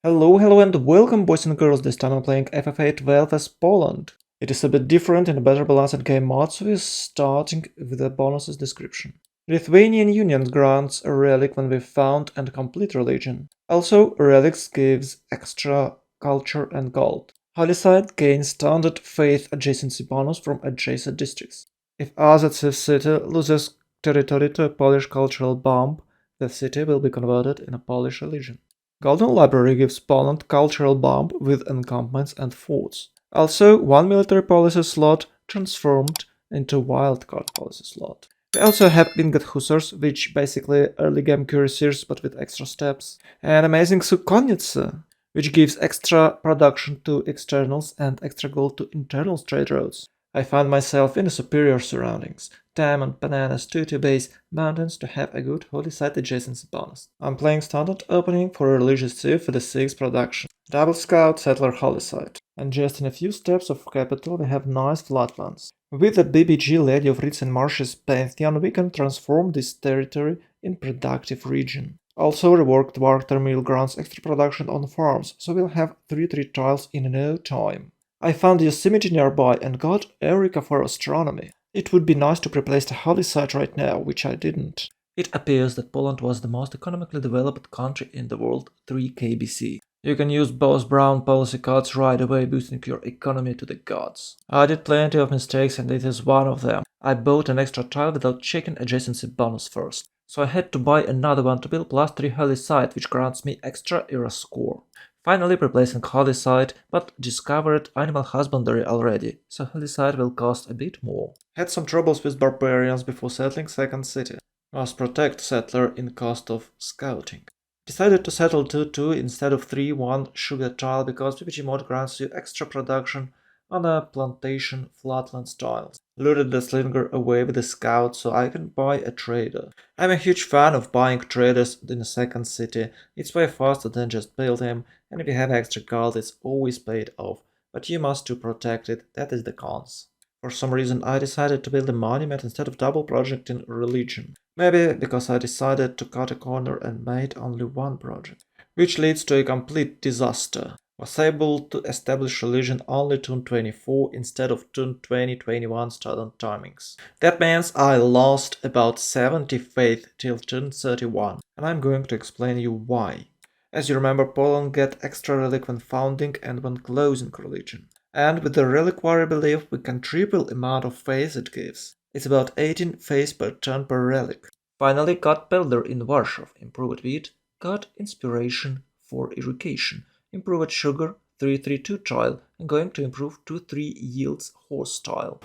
Hello and welcome boys and girls, this time I'm playing FFA 12 as Poland. It is a bit different in a better balanced game mode, so we're starting with the bonuses description. Lithuanian Union grants a relic when we found and complete religion. Also, relics gives extra culture and gold. Holy Site gains standard faith adjacency bonus from adjacent districts. If Azatsev city loses territory to a Polish cultural bomb, the city will be converted in a Polish religion. Golden Library gives Poland cultural bomb with encampments and forts. Also, one military policy slot transformed into wildcard policy slot. We also have Bingat Hussars, which basically early game cuirassiers but with extra steps, and amazing Sukonnitsa, which gives extra production to externals and extra gold to internals trade routes. I find myself in superior surroundings. Diamond, bananas, tutu base, mountains to have a good holy site adjacency bonus. I'm playing standard opening for a religious 2 for the 6 production. Double scout, settler, holy site. And just in a few steps of capital we have nice flatlands. With the BBG Lady of Reeds and Marshes Pantheon we can transform this territory in productive region. Also reworked Warter Mill grants extra production on farms, so we'll have 3 tiles in no time. I found Yosemite nearby and got Eureka for astronomy. It would be nice to replace the holy site right now, which I didn't. It appears that Poland was the most economically developed country in the world 3k BC. You can use both brown policy cards right away, boosting your economy to the gods. I did plenty of mistakes and it is one of them. I bought an extra tile without checking adjacency bonus first, so I had to buy another one to build +3 holy site, which grants me extra era score. Finally replacing holy site, but discovered animal husbandry already, so holy site will cost a bit more. Had some troubles with barbarians before settling second city. Must protect settler in cost of scouting. Decided to settle 2-2 instead of 3-1 sugar tile because PPG mod grants you extra production on a plantation flatland tiles. Looted the slinger away with the scout so I can buy a trader. I'm a huge fan of buying traders in a second city. It's way faster than just build him, and if you have extra gold it's always paid off, but you must to protect it, that is the cons. For some reason I decided to build a monument instead of double project in religion. Maybe because I decided to cut a corner and made only one project, which leads to a complete disaster. Was able to establish religion only turn 24 instead of turn 20-21 standard timings. That means I lost about 70 faith till turn 31, and I'm going to explain you why. As you remember, Poland get extra relic when founding and when closing religion. And with the reliquary belief we can triple amount of faith it gives. It's about 18 faith per turn per relic. Finally got Builder in Warsaw, improved wheat, got inspiration for irrigation. Improved sugar, 332 tile, and going to improve 2-3 yields horse tile.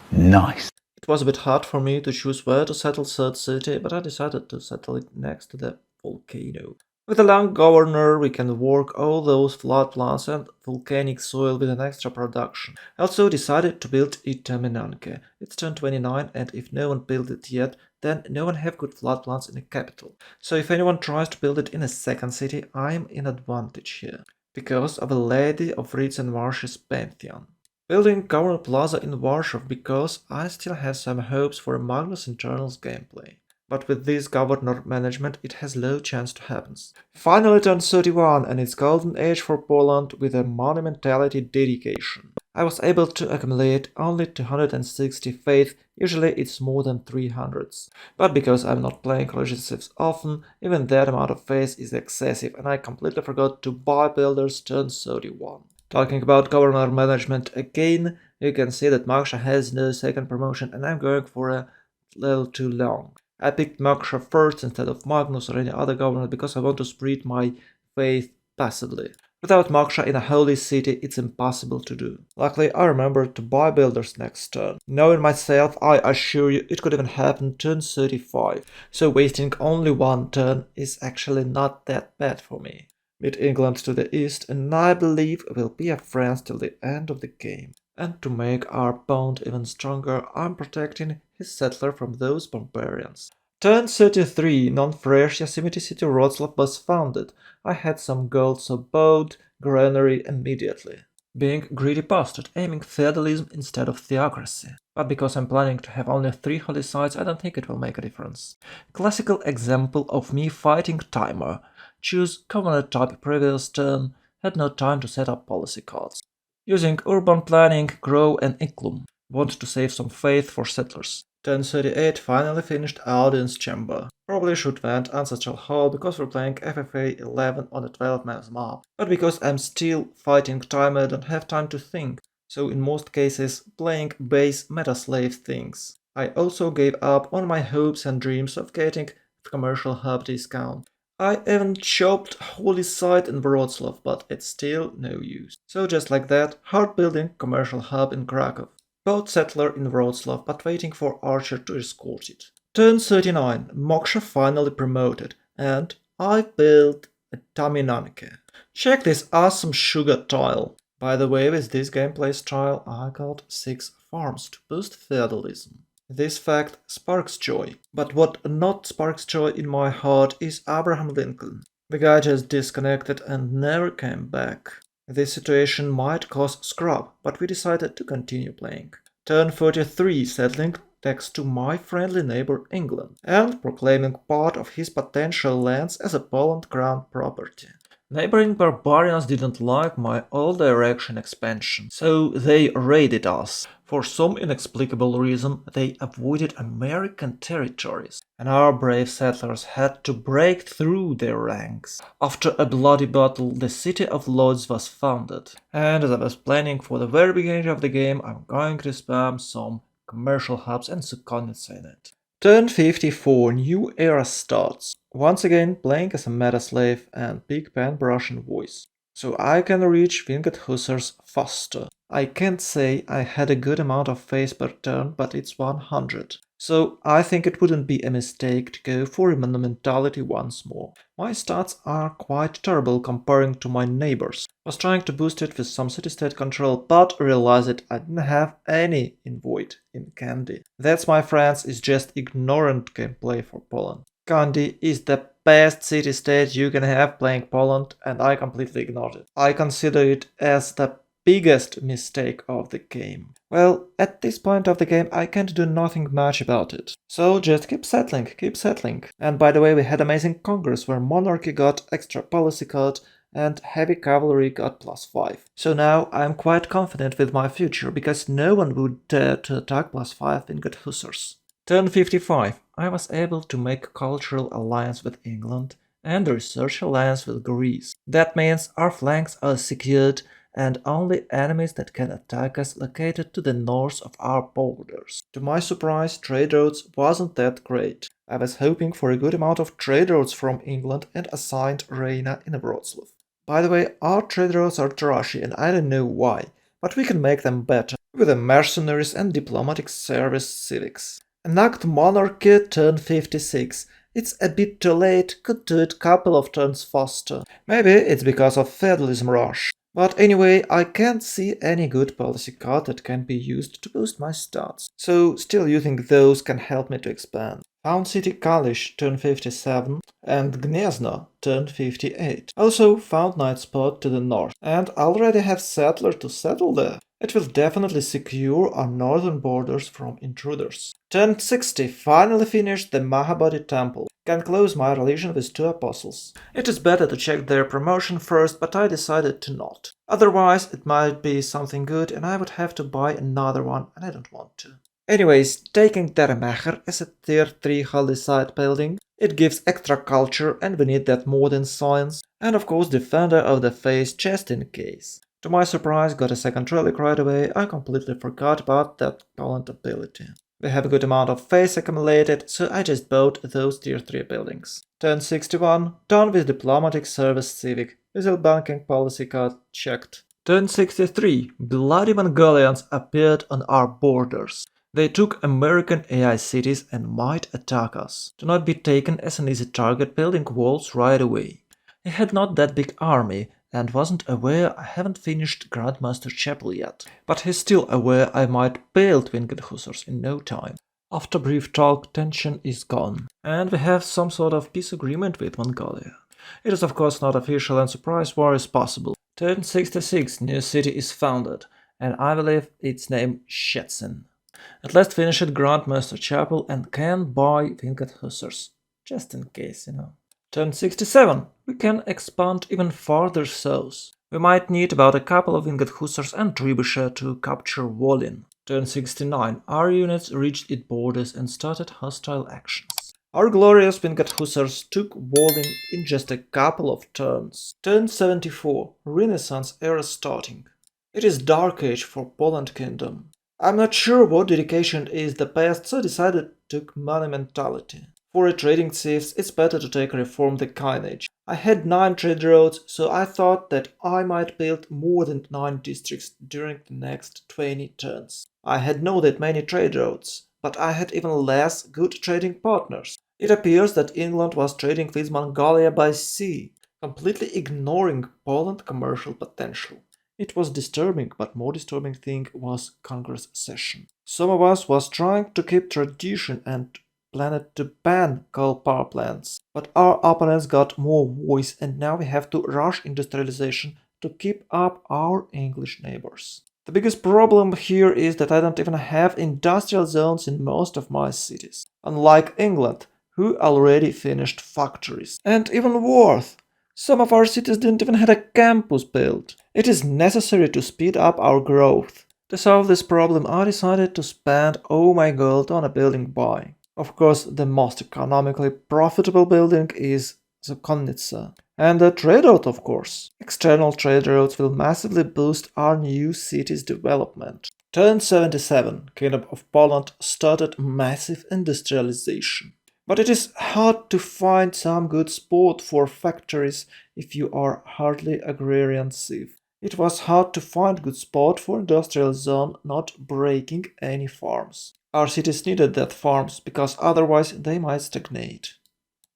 Nice. It was a bit hard for me to choose where to settle third city, but I decided to settle it next to the volcano. With a land governor we can work all those flatlands and volcanic soil with an extra production. I also decided to build Itaminanke. It's turn 29 and if no one built it yet, then no one have good flatlands in the capital. So if anyone tries to build it in a second city, I'm in advantage here. Because of a Lady of Reeds and Marshes Pantheon. Building Governor Plaza in Warsaw because I still have some hopes for a Magnus Internals gameplay. But with this governor management it has low chance to happen. Finally turned 31 and it's golden age for Poland with a monumentality dedication. I was able to accumulate only 260 faith, usually it's more than 300. But because I'm not playing religious often, even that amount of faith is excessive and I completely forgot to buy builders turn 31. Talking about governor management again, you can see that Maksha has no second promotion and I'm going for a little too long. I picked Maksha first instead of Magnus or any other governor because I want to spread my faith passively. Without Maksha in a holy city, it's impossible to do. Luckily, I remembered to buy builders next turn. Knowing myself, I assure you it could even happen turn 35, so wasting only one turn is actually not that bad for me. With England to the east, and I believe we'll be friends till the end of the game. And to make our bond even stronger, I'm protecting his settler from those barbarians. Turn 33, non-fresh Yosemite City Wrocław was founded. I had some gold, so bought granary immediately. Being greedy bastard, aiming feudalism instead of theocracy. But because I'm planning to have only 3 holy sites, I don't think it will make a difference. Classical example of me fighting timer. choose Covenant type previous turn, had no time to set up policy cards. Using urban planning, grow and inclume. Wanted to save some faith for settlers. Turn 38 finally finished audience chamber. Probably should vent Ancestral Hall because we're playing FFA 11 on a 12-man map, but because I'm still fighting time I don't have time to think, so in most cases playing base meta-slave things. I also gave up on my hopes and dreams of getting a commercial hub discount. I even chopped Holy Site in Wrocław, but it's still no use. So just like that, hard building commercial hub in Krakow. Both settler in Wrocław, but waiting for Archer to escort it. Turn 39, Moksha finally promoted, and I built a Taminanke. Check this awesome sugar tile. By the way, with this gameplay style, I got 6 farms to boost feudalism. This fact sparks joy. But what not sparks joy in my heart is Abraham Lincoln. The guy just disconnected and never came back. This situation might cause scrub, but we decided to continue playing. Turn 43, settling next to my friendly neighbor England, and proclaiming part of his potential lands as a Poland crown property. Neighboring barbarians didn't like my all direction expansion, so they raided us. For some inexplicable reason, they avoided American territories, and our brave settlers had to break through their ranks. After a bloody battle, the city of Lodz was founded, and as I was planning for the very beginning of the game, I'm going to spam some commercial hubs and Sukhonets in it. Turn 54, new era starts. Once again playing as a meta slave and big pan-Russian voice. So I can reach winged hussars faster. I can't say I had a good amount of phase per turn, but it's 100. So I think it wouldn't be a mistake to go for monumentality once more. My stats are quite terrible comparing to my neighbors. Was trying to boost it with some city-state control, but realized I didn't have any in Void in Candy. That's, my friends, is just ignorant gameplay for Poland. Candy is the best city-state you can have playing Poland, and I completely ignored it. I consider it as the biggest mistake of the game. Well, at this point of the game I can't do nothing much about it. So just keep settling, keep settling. And by the way, we had amazing Congress where Monarchy got extra policy card and Heavy Cavalry got +5. So now I'm quite confident with my future, because no one would dare to attack +5 winged hussars. Turn 55. I was able to make cultural alliance with England and research alliance with Greece. That means our flanks are secured and only enemies that can attack us located to the north of our borders. To my surprise, trade routes wasn't that great. I was hoping for a good amount of trade routes from England and assigned Reina in Wrocław. By the way, our trade routes are trashy and I don't know why, but we can make them better with the mercenaries and diplomatic service civics. Enact Monarchy turn 56. It's a bit too late, could do it couple of turns faster. Maybe it's because of feudalism rush. But anyway, I can't see any good policy card that can be used to boost my stats, so still using those can help me to expand. Found City Kalisz turn 57 and Gniezno turn 58. Also found Night Spot to the north, and already have settler to settle there. It will definitely secure our northern borders from intruders. Turn 60 finally finished the Mahabodhi temple. Can close my religion with 2 apostles. It is better to check their promotion first, but I decided to not. Otherwise it might be something good and I would have to buy another one, and I don't want to. Anyways, taking Teremacher as a tier 3 holy site building, it gives extra culture and we need that more than science, and of course Defender of the Faith just in case. To my surprise, got a second relic right away. I completely forgot about that Poland ability. We have a good amount of face accumulated, so I just bought those tier 3 buildings. Turn 61, done with diplomatic service civic, without banking policy card checked. Turn 63, bloody Mongolians appeared on our borders. They took American AI cities and might attack us. Do not be taken as an easy target building walls right away. I had not that big army, and wasn't aware I haven't finished Grandmaster Chapel yet, but he's still aware I might build winged hussars in no time. After brief talk, tension is gone, and we have some sort of peace agreement with Mongolia. It is of course not official and surprise war is possible. Turn 66, new city is founded, and I believe it's named Szczecin. At last finished Grandmaster Chapel and can buy winged hussars, just in case, you know. Turn 67, we can expand even farther south. We might need about a couple of winged hussars and trebuchet to capture Wallin. Turn 69, our units reached its borders and started hostile actions. Our glorious winged hussars took Wallin in just a couple of turns. Turn 74, Renaissance era starting. It is Dark Age for Poland Kingdom. I'm not sure what dedication is the best, so decided to money mentality. For a trading chiefs, it's better to take reform the coinage. I had 9 trade roads, so I thought that I might build more than 9 districts during the next 20 turns. I had not that many trade roads, but I had even less good trading partners. It appears that England was trading with Mongolia by sea, completely ignoring Poland's commercial potential. It was disturbing, but more disturbing thing was Congress session. Some of us was trying to keep tradition and planned to ban coal power plants, but our opponents got more voice and now we have to rush industrialization to keep up our English neighbors. The biggest problem here is that I don't even have industrial zones in most of my cities, unlike England, who already finished factories. And even worse, some of our cities didn't even have a campus built. It is necessary to speed up our growth. To solve this problem, I decided to spend all my gold on a building buy. Of course, the most economically profitable building is the Konnica. And the trade route, of course. External trade routes will massively boost our new city's development. Turn 77, Kingdom of Poland started massive industrialization. But it is hard to find some good spot for factories if you are hardly agrarian chief. It was hard to find good spot for industrial zone not breaking any farms. Our cities needed that farms because otherwise they might stagnate.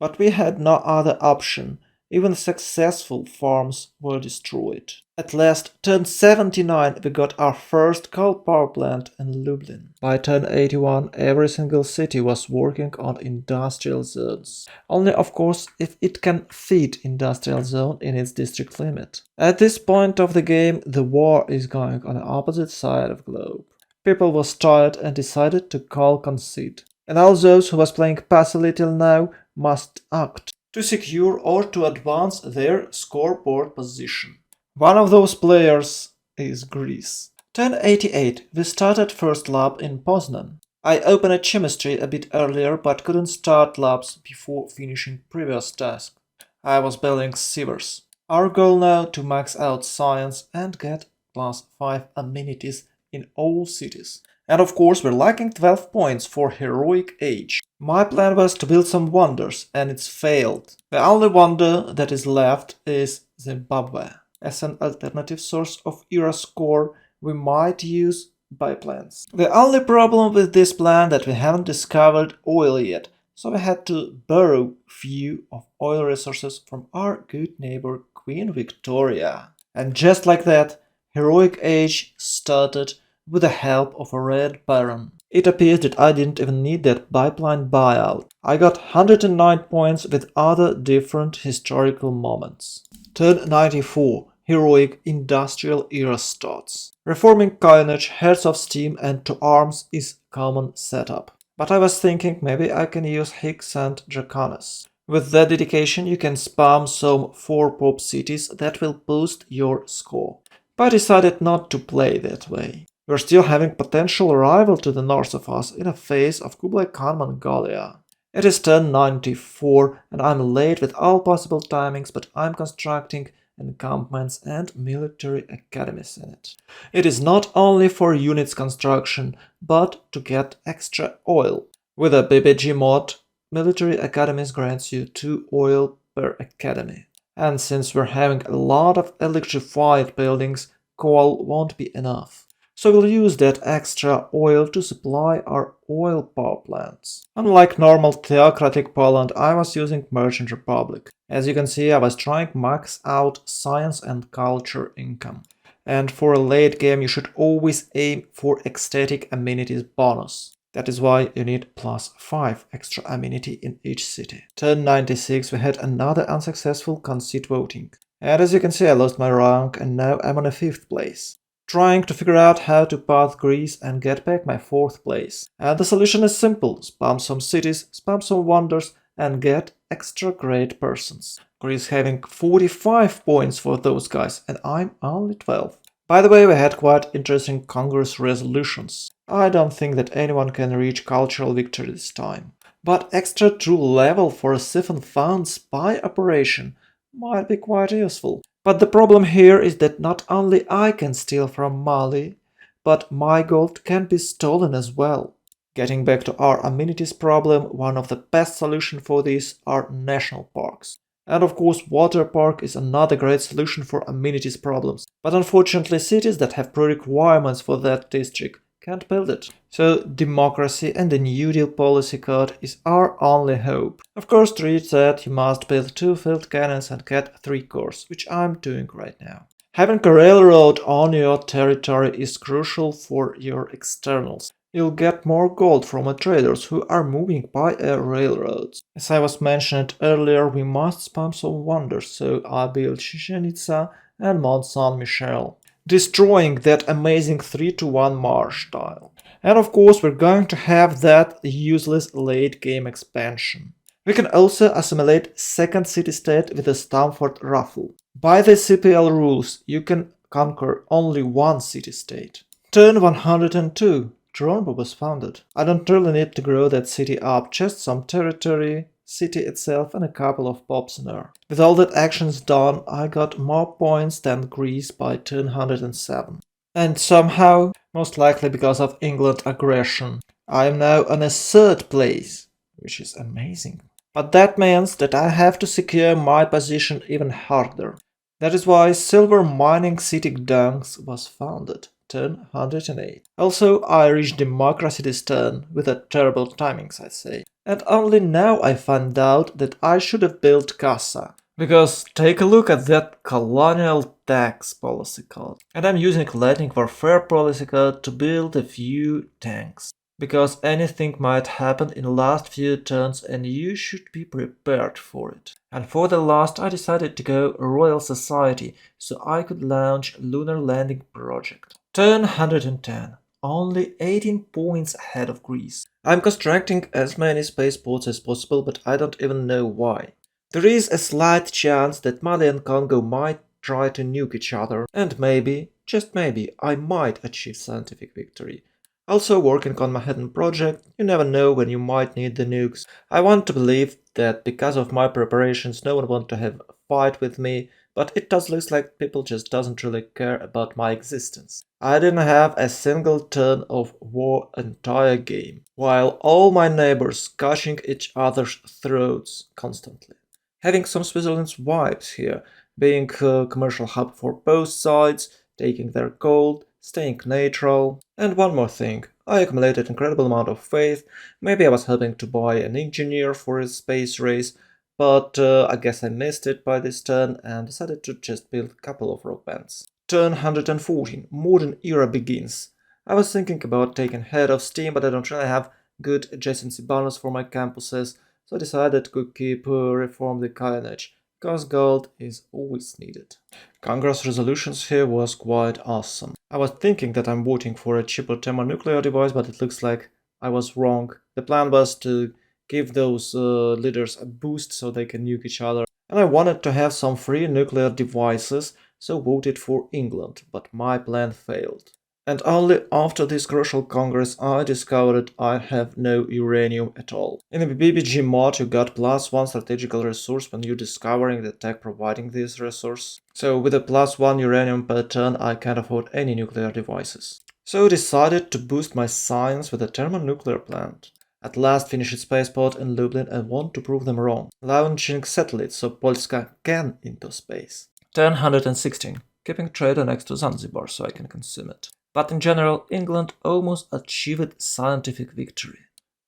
But we had no other option. Even successful farms were destroyed. At last, turn 79, we got our first coal power plant in Lublin. By turn 81, every single city was working on industrial zones. Only, of course, if it can fit industrial zone in its district limit. At this point of the game, the war is going on the opposite side of the globe. People was tired and decided to call concede. And all those who was playing passively till now must act to secure or to advance their scoreboard position. One of those players is Greece. Turn 88, we started first lab in Poznan. I opened chemistry a bit earlier but couldn't start labs before finishing previous task. I was building sewers. Our goal now to max out science and get +5 amenities in all cities. And of course we're lacking 12 points for heroic age. My plan was to build some wonders, and it's failed. The only wonder that is left is Zimbabwe. As an alternative source of era score, we might use biplans. The only problem with this plan that we haven't discovered oil yet, so we had to borrow few of oil resources from our good neighbor Queen Victoria. And just like that, heroic age started with the help of a red baron. It appears that I didn't even need that pipeline buyout. I got 109 points with other different historical moments. Turn 94, heroic industrial era starts. Reforming coinage, heads of steam and to arms is common setup. But I was thinking maybe I can use Higgs and Draconis. With that dedication you can spam some 4 pop cities that will boost your score. But I decided not to play that way. We're still having potential rival to the north of us in a phase of Kublai Khan Mongolia. It is turn 94 and I'm late with all possible timings, but I'm constructing encampments and military academies in it. It is not only for units construction, but to get extra oil. With a BBG mod, military academies grants you 2 oil per academy. And since we're having a lot of electrified buildings, coal won't be enough. So we'll use that extra oil to supply our oil power plants. Unlike normal theocratic Poland, I was using Merchant Republic. As you can see, I was trying to max out science and culture income. And for a late game, you should always aim for ecstatic amenities bonus. That is why you need +5 extra amenity in each city. Turn 96, we had another unsuccessful concede voting. And as you can see, I lost my rank and now I'm on a 5th place. Trying to figure out how to pass Greece and get back my 4th place. And the solution is simple, spam some cities, spam some wonders and get extra great persons. Greece having 45 points for those guys, and I'm only 12. By the way, we had quite interesting Congress resolutions. I don't think that anyone can reach cultural victory this time. But extra true level for a siphon found spy operation might be quite useful. But the problem here is that not only I can steal from Mali, but my gold can be stolen as well. Getting back to our amenities problem, one of the best solutions for this are national parks. And of course, water park is another great solution for amenities problems. But unfortunately, cities that have pre-requirements for that district can't build it. So democracy and the New Deal policy code is our only hope. Of course, Treat said you must build 2 field cannons and get 3 cores, which I'm doing right now. Having a railroad on your territory is crucial for your externals. You'll get more gold from traders who are moving by railroads. As I was mentioned earlier, we must spam some wonders, so I built Chichen Itza and Mont Saint-Michel, destroying that amazing 3-1 marsh tile. And of course, we're going to have that useless late-game expansion. We can also assimilate second city-state with the Stamford Raffle. By the CPL rules, you can conquer only one city-state. Turn 102. Toronto was founded. I don't really need to grow that city up, just some territory, city itself and a couple of pops in there. With all that actions done, I got more points than Greece by turn 107. And somehow, most likely because of England aggression, I am now on a 3rd place, which is amazing. But that means that I have to secure my position even harder. That is why Silver Mining City Gdansk was founded. Turn 108. Also, I reached democracy this turn, with a terrible timings, I say. And only now I find out that I should have built Casa. Because take a look at that colonial tax policy code. And I'm using lightning warfare policy code to build a few tanks. Because anything might happen in the last few turns and you should be prepared for it. And for the last I decided to go Royal Society so I could launch Lunar Landing Project. Turn 110. Only 18 points ahead of Greece. I'm constructing as many spaceports as possible, but I don't even know why. There is a slight chance that Mali and Congo might try to nuke each other, and maybe, just maybe, I might achieve scientific victory. Also working on my hidden project, you never know when you might need the nukes. I want to believe that because of my preparations no one wants to have a fight with me, but it does look like people just doesn't really care about my existence. I didn't have a single turn of war entire game, while all my neighbors cutting each other's throats constantly. Having some Switzerland's vibes here, being a commercial hub for both sides, taking their gold, staying neutral. And one more thing, I accumulated incredible amount of faith, maybe I was helping to buy an engineer for a space race, but I guess I missed it by this turn and decided to just build a couple of rock bands. Turn 114, modern era begins. I was thinking about taking head of steam, but I don't really have good adjacency bonus for my campuses, so I decided to keep reform the coinage, because gold is always needed. Congress resolutions here was quite awesome. I was thinking that I'm voting for a cheaper thermonuclear device, but it looks like I was wrong. The plan was to give those leaders a boost so they can nuke each other. And I wanted to have some free nuclear devices, so voted for England, but my plan failed. And only after this crucial congress I discovered I have no uranium at all. In the BBG mod you got +1 strategical resource when you're discovering the tech providing this resource. So with a +1 uranium per turn I can't afford any nuclear devices. So decided to boost my science with a thermonuclear plant. At last finished spaceport in Lublin and want to prove them wrong, launching satellites so Polska can into space. Turn 116, keeping trader next to Zanzibar so I can consume it. But in general, England almost achieved scientific victory.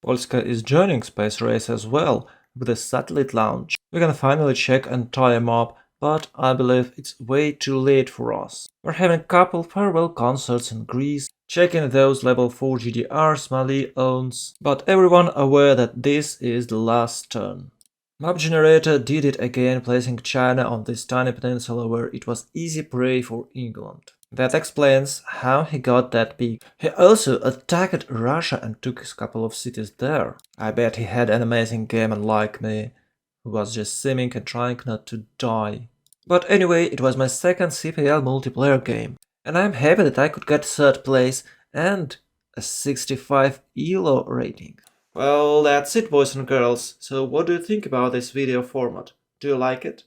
Polska is joining space race as well with a satellite launch. We can finally check entire map, but I believe it's way too late for us. We're having a couple farewell concerts in Greece, checking those level 4 GDRs Mali owns, but everyone aware that this is the last turn. Map generator did it again, placing China on this tiny peninsula where it was easy prey for England. That explains how he got that big. He also attacked Russia and took a couple of cities there. I bet he had an amazing game unlike me, who who was just simming and trying not to die. But anyway, it was my second CPL multiplayer game, and I'm happy that I could get 3rd place and a 65 ELO rating. Well, that's it, boys and girls. So what do you think about this video format? Do you like it?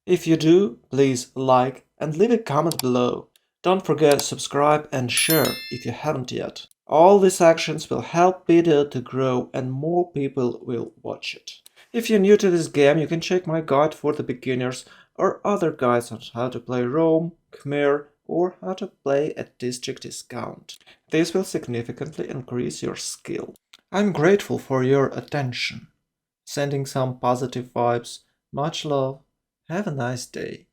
If you do, please like and leave a comment below. Don't forget to subscribe and share if you haven't yet. All these actions will help video to grow and more people will watch it. If you're new to this game, you can check my guide for the beginners or other guides on how to play Rome, Khmer, or how to play at District Discount. This will significantly increase your skill. I'm grateful for your attention. Sending some positive vibes. Much love. Have a nice day.